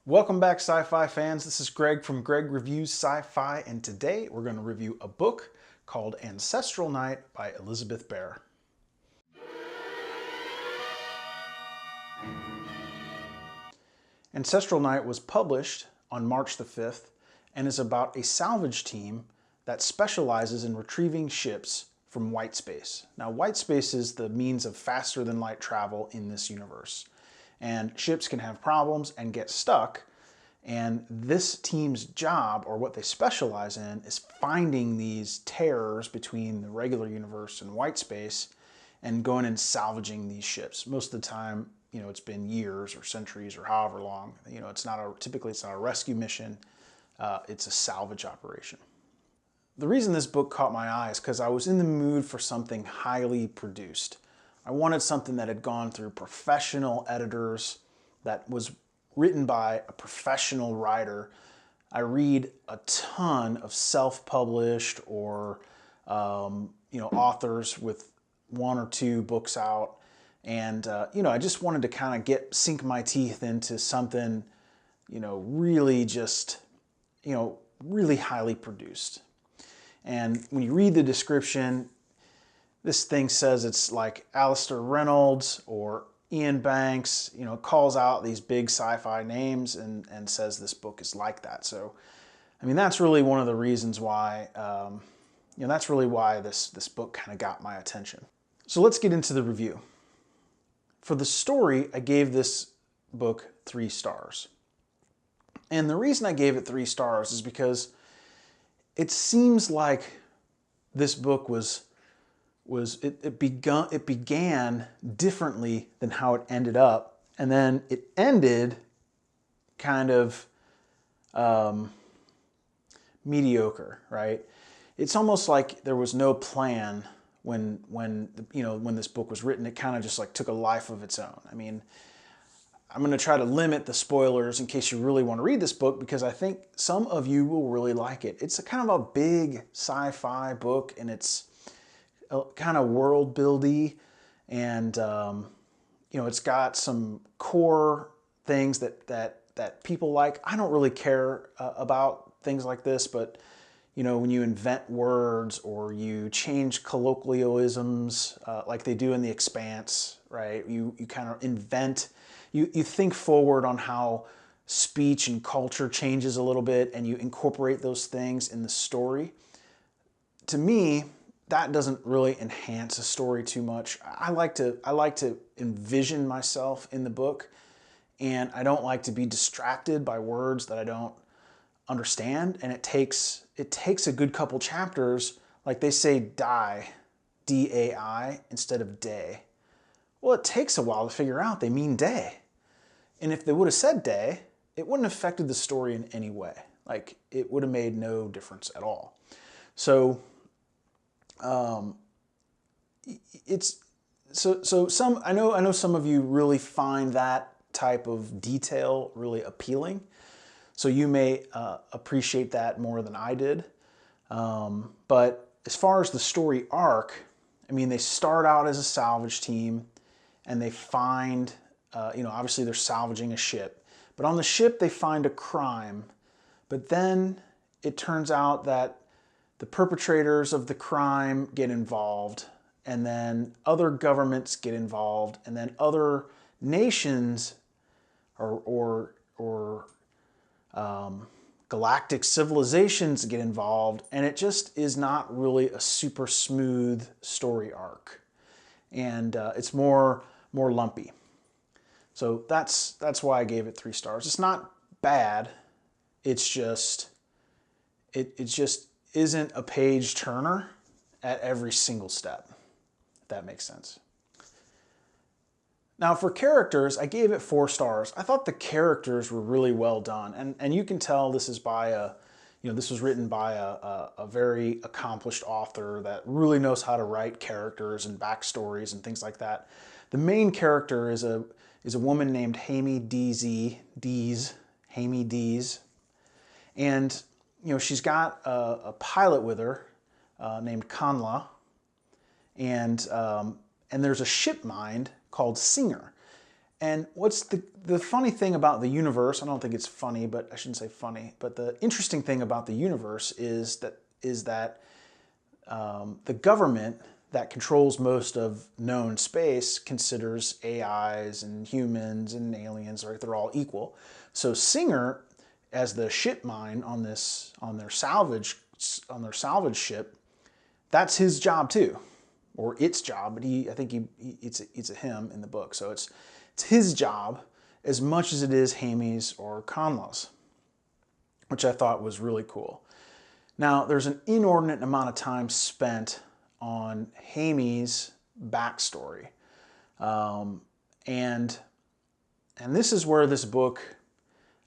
Welcome back, sci-fi fans. This is Greg from Greg Reviews Sci-Fi, and today we're going to review a book called Ancestral Night by Elizabeth Bear. Ancestral Night was published on March the 5th and is about a salvage team that specializes in retrieving ships from white space. Now, white space is the means of faster than light travel in this universe. And ships can have problems and get stuck. And this team's job, or what they specialize in, is finding these tears between the regular universe and white space and going and salvaging these ships. Most of the time, it's been years or centuries or however long. Typically it's not a rescue mission. It's a salvage operation. The reason this book caught my eye is because I was in the mood for something highly produced. I wanted something that had gone through professional editors, that was written by a professional writer. I read a ton of self-published or authors with one or two books out, and I just wanted to kind of sink my teeth into something, really highly produced. And when you read the description, this thing says it's like Alistair Reynolds or Ian Banks, calls out these big sci-fi names and says this book is like that. So, that's really one of the reasons why, that's really why this book kind of got my attention. So let's get into the review. For the story, I gave this book 3 stars. And the reason I gave it 3 stars is because it seems like this book it began differently than how it ended up, and then it ended kind of mediocre, right? It's almost like there was no plan when this book was written. It kind of just like took a life of its own. I'm going to try to limit the spoilers in case you really want to read this book, because I think some of you will really like it. It's a kind of a big sci-fi book, and it's kind of world buildy, and it's got some core things that people like. I don't really care about things like this, but when you invent words or you change colloquialisms like they do in The Expanse, right? You kind of invent. You think forward on how speech and culture changes a little bit, and you incorporate those things in the story. To me, that doesn't really enhance a story too much. I like to envision myself in the book, and I don't like to be distracted by words that I don't understand. And it takes a good couple chapters, like they say die, D-A-I, instead of day. Well, it takes a while to figure out they mean day. And if they would have said day, it wouldn't have affected the story in any way. Like, it would have made no difference at all. So, I know some of you really find that type of detail really appealing. So you may appreciate that more than I did. But as far as the story arc, they start out as a salvage team, and they find, obviously they're salvaging a ship. But on the ship, they find a crime. But then it turns out that the perpetrators of the crime get involved, and then other governments get involved, and then other nations or galactic civilizations get involved, and it just is not really a super smooth story arc, and it's more lumpy. So that's why I gave it 3 stars. It's not bad. It's just it just isn't a page turner at every single step, if that makes sense. Now, for characters, I gave it 4 stars. I thought the characters were really well done, and you can tell this is by this was written by a very accomplished author that really knows how to write characters and backstories and things like that. The main character is a woman named Haimey DZ, Haimey DZ, and she's got a pilot with her named Connla, and there's a ship mind called Singer. And what's the funny thing about the universe, I don't think it's funny, but I shouldn't say funny, but the interesting thing about the universe is that the government that controls most of known space considers AIs and humans and aliens, right? They're all equal. So Singer, as the ship mine on their salvage ship, that's his job too, or its job. But I think it's a him in the book. So it's his job as much as it is Haimey's or Connla's, which I thought was really cool. Now, there's an inordinate amount of time spent on Haimey's backstory. And this is where this book,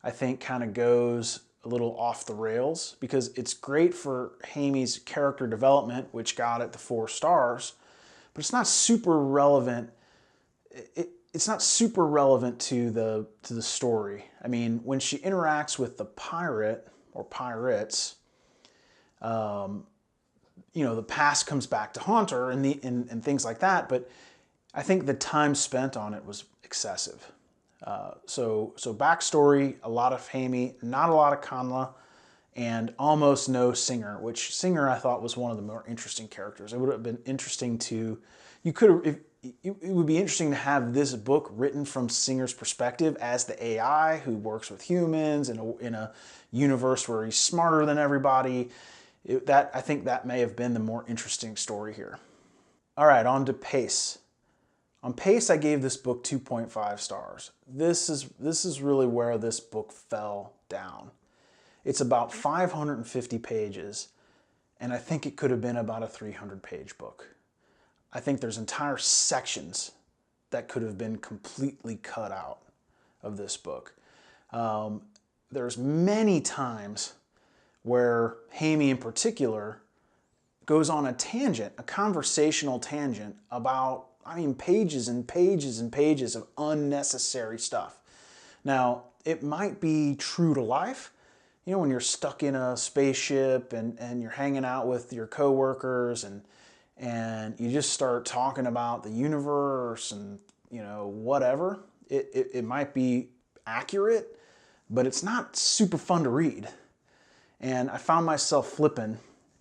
I think, kind of goes a little off the rails, because it's great for Haimey's character development, which got it the 4 stars, but it's not super relevant. It's not super relevant to the story. I mean, when she interacts with the pirate or pirates, you know, the past comes back to haunt her and things like that. But I think the time spent on it was excessive. So backstory, a lot of Haimey, not a lot of Connla, and almost no Singer, which Singer I thought was one of the more interesting characters. It would have been interesting to, it would be interesting to have this book written from Singer's perspective as the AI who works with humans in a universe where he's smarter than everybody. I think that may have been the more interesting story here. All right, on to pace. On pace, I gave this book 2.5 stars. This is really where this book fell down. It's about 550 pages, and I think it could have been about a 300-page book. I think there's entire sections that could have been completely cut out of this book. There's many times where Haimey in particular goes on a tangent, a conversational tangent about, I mean, pages and pages and pages of unnecessary stuff. Now, it might be true to life. You know, when you're stuck in a spaceship and you're hanging out with your coworkers and you just start talking about the universe and, you know, whatever, it might be accurate, but it's not super fun to read. And I found myself flipping,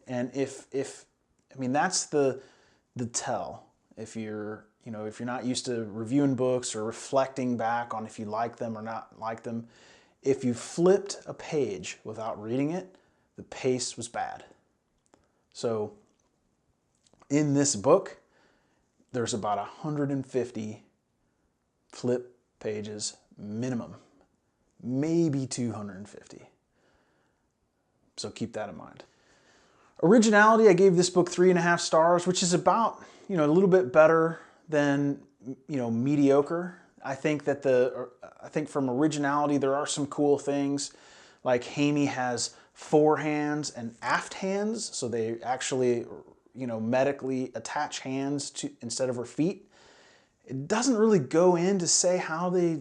and I mean, that's the tell. If you're not used to reviewing books or reflecting back on if you like them or not like them, if you flipped a page without reading it, the pace was bad. So in this book, there's about 150 flip pages minimum, maybe 250. So keep that in mind. Originality, I gave this book 3.5 stars, which is about, you know, a little bit better than, you know, mediocre. I think from Originality, there are some cool things, like Haimey has forehands and aft hands, so they actually, you know, medically attach hands to instead of her feet. It doesn't really go in to say how they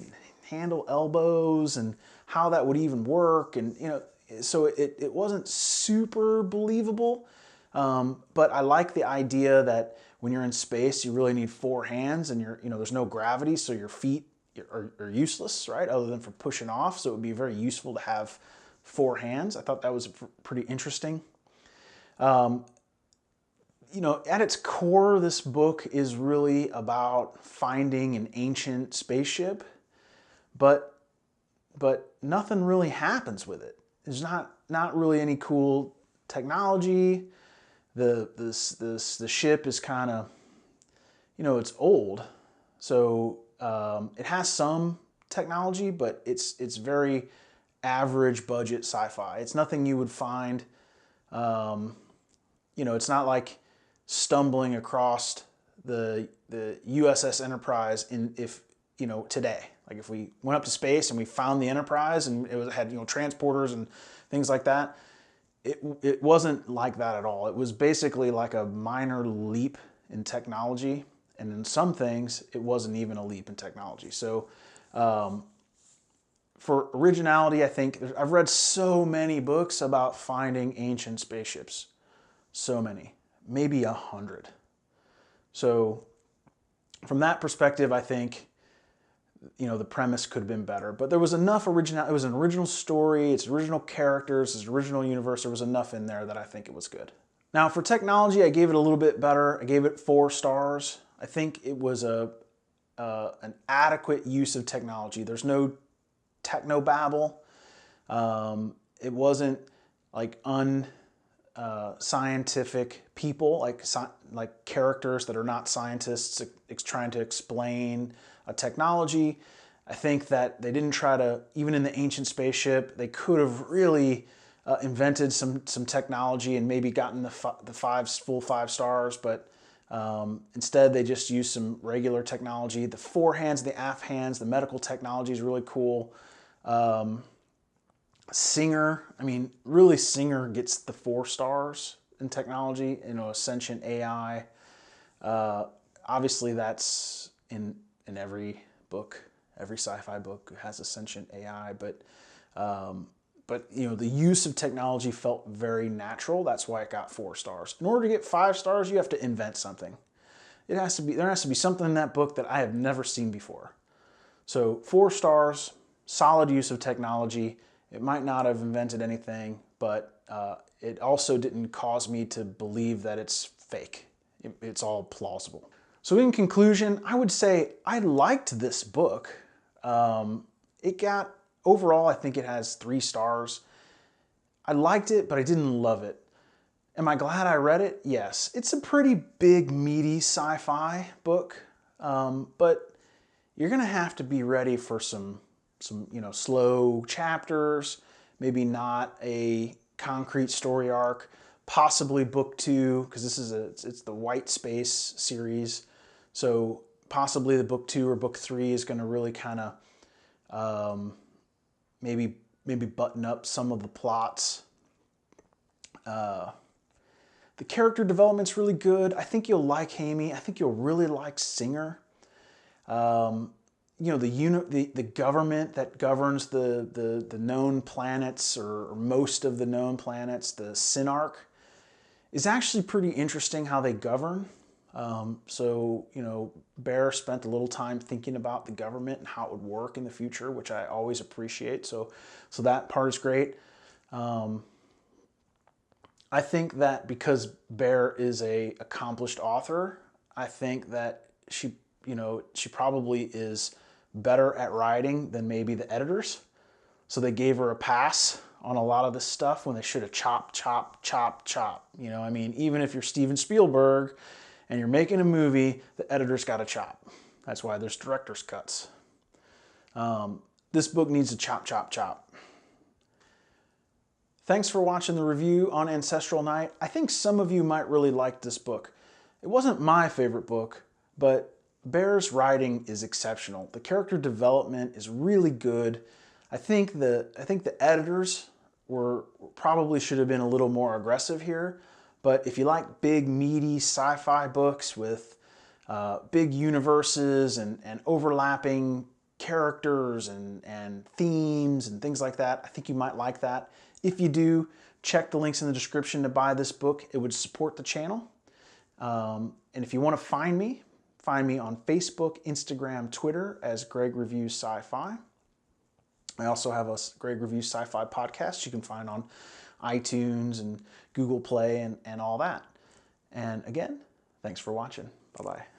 handle elbows and how that would even work, and, you know, so it wasn't super believable, but I like the idea that when you're in space, you really need 4 hands, and there's no gravity, so your feet are useless, right? Other than for pushing off, so it would be very useful to have 4 hands. I thought that was pretty interesting. You know, at its core, this book is really about finding an ancient spaceship, but nothing really happens with it. There's not really any cool technology. The ship is kind of, you know, it's old, so it has some technology, but it's very average budget sci-fi. It's nothing you would find. You know, it's not like stumbling across the USS Enterprise today. Like if we went up to space and we found the Enterprise and it had, you know, transporters and things like that, it wasn't like that at all. It was basically like a minor leap in technology, and in some things it wasn't even a leap in technology. So for Originality, I think I've read so many books about finding ancient spaceships, so many, maybe 100. So from that perspective, I think you know, the premise could have been better. But there was enough original. It was an original story. It's original characters. It's original universe. There was enough in there that I think it was good. Now for technology, I gave it a little bit better. I gave it 4 stars. I think it was an adequate use of technology. There's no technobabble. It wasn't like unscientific people, like characters that are not scientists trying to explain a technology. I think that they didn't try to, even in the ancient spaceship, they could have really invented some technology and maybe gotten the full 5 stars, but instead they just used some regular technology. The forehands, the aft hands, the medical technology is really cool. Singer, I mean, really Singer gets the 4 stars in technology, you know, sentient AI. Obviously that's in every book, every sci-fi book has a sentient AI, but you know, the use of technology felt very natural. That's why it got 4 stars. In order to get 5 stars, you have to invent something. There has to be something in that book that I have never seen before. So 4 stars, solid use of technology. It might not have invented anything, but it also didn't cause me to believe that it's fake. It's all plausible. So in conclusion, I would say I liked this book. Overall, I think it has 3 stars. I liked it, but I didn't love it. Am I glad I read it? Yes. It's a pretty big, meaty sci-fi book, but you're gonna have to be ready for some you know, slow chapters, maybe not a concrete story arc, possibly book 2, because it's the White Space series. So possibly the book 2 or book 3 is going to really kind of maybe button up some of the plots. The character development's really good. I think you'll like Haimey. I think you'll really like Singer. You know, the government that governs the known planets, or most of the known planets, the Synarch, is actually pretty interesting how they govern. So, you know, Bear spent a little time thinking about the government and how it would work in the future, which I always appreciate. So that part is great. I think that because Bear is an accomplished author, I think that she probably is better at writing than maybe the editors. So they gave her a pass on a lot of this stuff when they should have chop. You know, I mean, even if you're Steven Spielberg and you're making a movie, the editor's got to chop. That's why there's director's cuts. This book needs to chop. Thanks for watching the review on Ancestral Night. I think some of you might really like this book. It wasn't my favorite book, but Bear's writing is exceptional. The character development is really good. I think the editors probably should have been a little more aggressive here. But if you like big, meaty sci-fi books with big universes and overlapping characters and themes and things like that, I think you might like that. If you do, check the links in the description to buy this book. It would support the channel. And if you want to find me on Facebook, Instagram, Twitter as Greg Reviews Sci-Fi. I also have a Greg Reviews Sci-Fi podcast you can find on iTunes and Google Play and all that. And again, thanks for watching. Bye-bye.